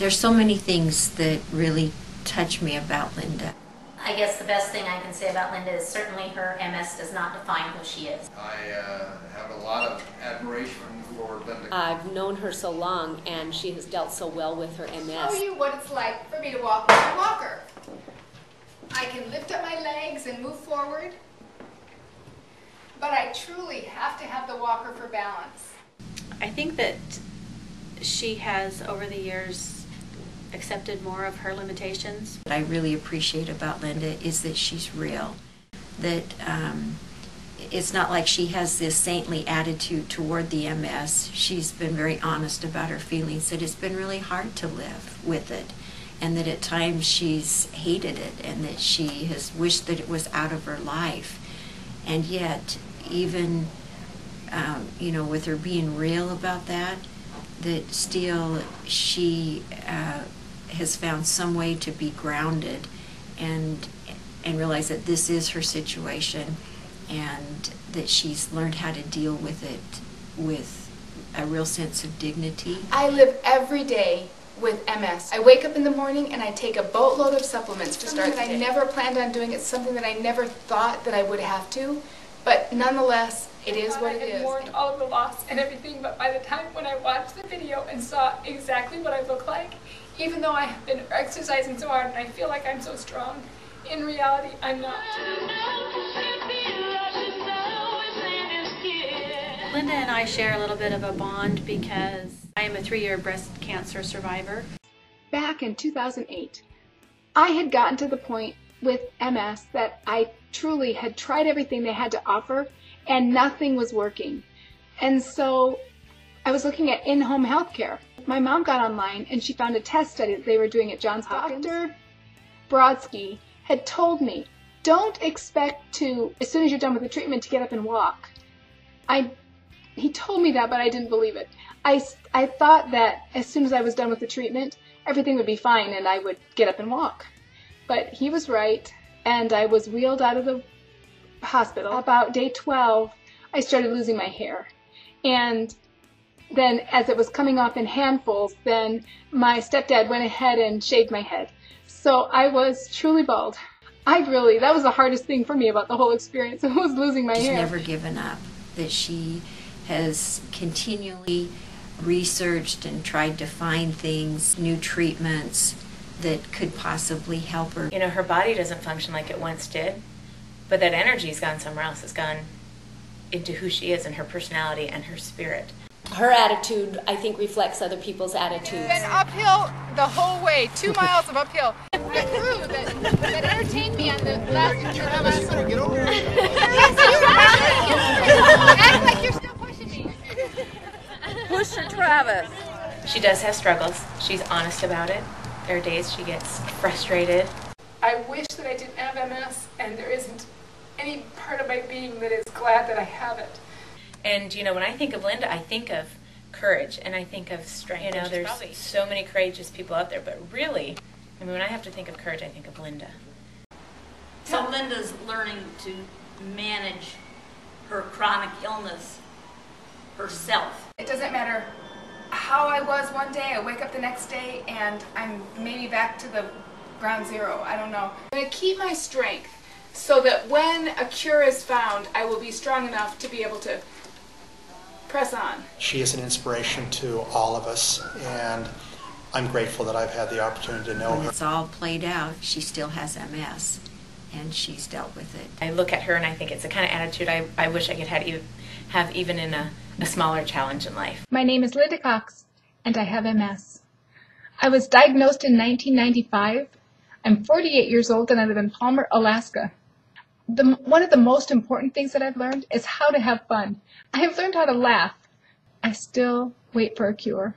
There's so many things that really touch me about Linda. I guess the best thing I can say about Linda is certainly her MS does not define who she is. I have a lot of admiration for Linda. I've known her so long, and she has dealt so well with her MS. Show you what it's like for me to walk with a walker. I can lift up my legs and move forward, but I truly have to have the walker for balance. I think that she has, over the years, accepted more of her limitations. What I really appreciate about Linda is that she's real. That it's not like she has this saintly attitude toward the MS. She's been very honest about her feelings, that it's been really hard to live with it, and that at times she's hated it, and that she has wished that it was out of her life. And yet, even with her being real about that, that still she has found some way to be grounded and realize that this is her situation, and that she's learned how to deal with it with a real sense of dignity. I live every day with MS. I wake up in the morning and I take a boatload of supplements to start the day. I never planned on doing it, something that I never thought that I would have to, but nonetheless, it is what it is. I had mourned all of the loss and everything, but by the time when I watched the video and saw exactly what I look like, even though I have been exercising so hard and I feel like I'm so strong, in reality, I'm not. Linda and I share a little bit of a bond because I am a 3-year breast cancer survivor. Back in 2008, I had gotten to the point with MS that I truly had tried everything they had to offer and nothing was working. And so I was looking at in-home health care. My mom got online and she found a test study that they were doing at Johns Hopkins. Dr. Brodsky had told me, don't expect to, as soon as you're done with the treatment, to get up and walk. He told me that, but I didn't believe it. I thought that as soon as I was done with the treatment, everything would be fine and I would get up and walk. But he was right, and I was wheeled out of the hospital. About day 12, I started losing my hair. And then as it was coming off in handfuls, then my stepdad went ahead and shaved my head. So I was truly bald. That was the hardest thing for me about the whole experience, was losing my hair. She's never given up, that she has continually researched and tried to find things, new treatments that could possibly help her. You know, her body doesn't function like it once did, but that energy's gone somewhere else. It's gone into who she is and her personality and her spirit. Her attitude, I think, reflects other people's attitudes. It's been uphill the whole way, 2 miles of uphill. The crew that entertained me on the last trip. Get over here. Act like you're still pushing me. Push her, Travis. She does have struggles. She's honest about it. There are days she gets frustrated. I wish that I didn't have MS, and there isn't any part of my being that is glad that I have it. And, when I think of Linda, I think of courage and I think of strength. There's so many courageous people out there, but really, when I have to think of courage, I think of Linda. So Linda's learning to manage her chronic illness herself. It doesn't matter how I was one day, I wake up the next day and I'm maybe back to the ground zero. I don't know. I'm going to keep my strength so that when a cure is found, I will be strong enough to be able to press on. She is an inspiration to all of us, and I'm grateful that I've had the opportunity to know When her. it's all played out, she still has MS, and she's dealt with it. I look at her and I think it's the kind of attitude I wish I could have even in a smaller challenge in life. My name is Linda Cox, and I have MS. I was diagnosed in 1995. I'm 48 years old, and I live in Palmer, Alaska. One of the most important things that I've learned is how to have fun. I have learned how to laugh. I still wait for a cure.